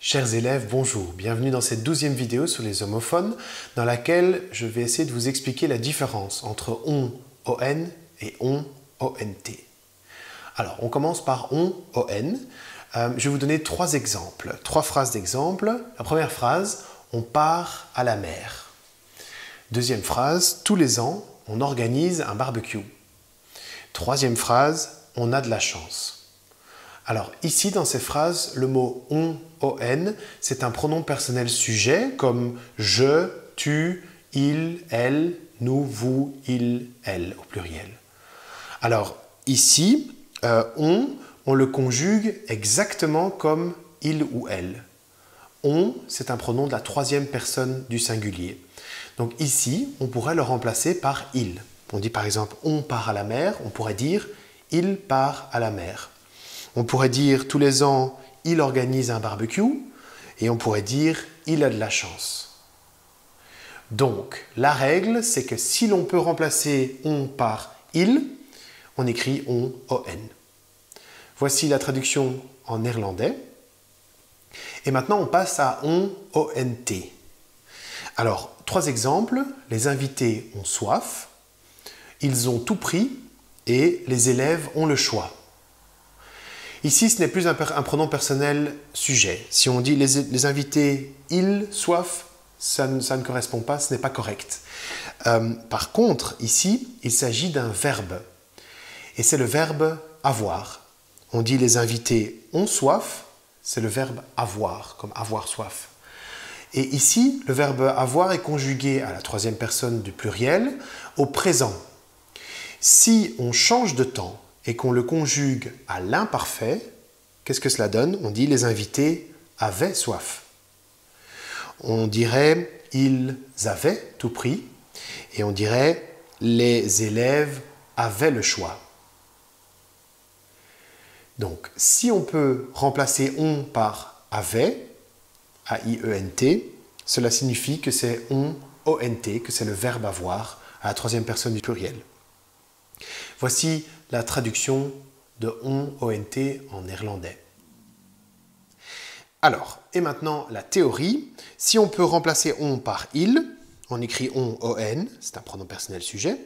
Chers élèves, bonjour. Bienvenue dans cette 12e vidéo sur les homophones dans laquelle je vais essayer de vous expliquer la différence entre on, on et on, ont. Alors, on commence par on. Je vais vous donner trois exemples, trois phrases d'exemple. La première phrase, on part à la mer. Deuxième phrase, tous les ans, on organise un barbecue. Troisième phrase, on a de la chance. Alors ici, dans ces phrases, le mot on, c'est un pronom personnel sujet comme je, tu, il, elle, nous, vous, il, elle au pluriel. Alors ici, on le conjugue exactement comme il ou elle. On, c'est un pronom de la troisième personne du singulier. Donc ici, on pourrait le remplacer par il. On dit par exemple on part à la mer, on pourrait dire il part à la mer. On pourrait dire tous les ans il organise un barbecue et on pourrait dire il a de la chance. Donc la règle, c'est que si l'on peut remplacer on par il, on écrit on. Voici la traduction en néerlandais. Et maintenant on passe à on. Alors, trois exemples. Les invités ont soif, ils ont tout pris et les élèves ont le choix. Ici, ce n'est plus un pronom personnel sujet. Si on dit les invités, ils, soif, ça ne correspond pas, ce n'est pas correct. Par contre, ici, il s'agit d'un verbe. Et c'est le verbe avoir. On dit les invités ont soif, c'est le verbe avoir, comme avoir soif. Et ici, le verbe avoir est conjugué à la troisième personne du pluriel au présent. Si on change de temps et qu'on le conjugue à l'imparfait, qu'est-ce que cela donne? On dit les invités avaient soif. On dirait ils avaient tout pris et on dirait les élèves avaient le choix. Donc, si on peut remplacer on par avait, A-I-E-N-T, cela signifie que c'est on, O-N-T, que c'est le verbe avoir à la troisième personne du pluriel. Voici la traduction de on, O-N-T en néerlandais. Alors, et maintenant la théorie. Si on peut remplacer on par il, on écrit on, O-N, c'est un pronom personnel sujet.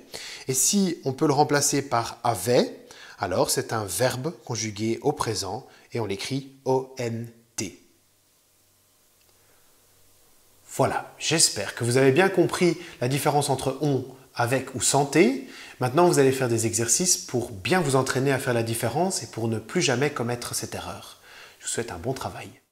Et si on peut le remplacer par avait, alors c'est un verbe conjugué au présent et on l'écrit O-N-T. Voilà, j'espère que vous avez bien compris la différence entre on, avec ou santé. Maintenant, vous allez faire des exercices pour bien vous entraîner à faire la différence et pour ne plus jamais commettre cette erreur. Je vous souhaite un bon travail.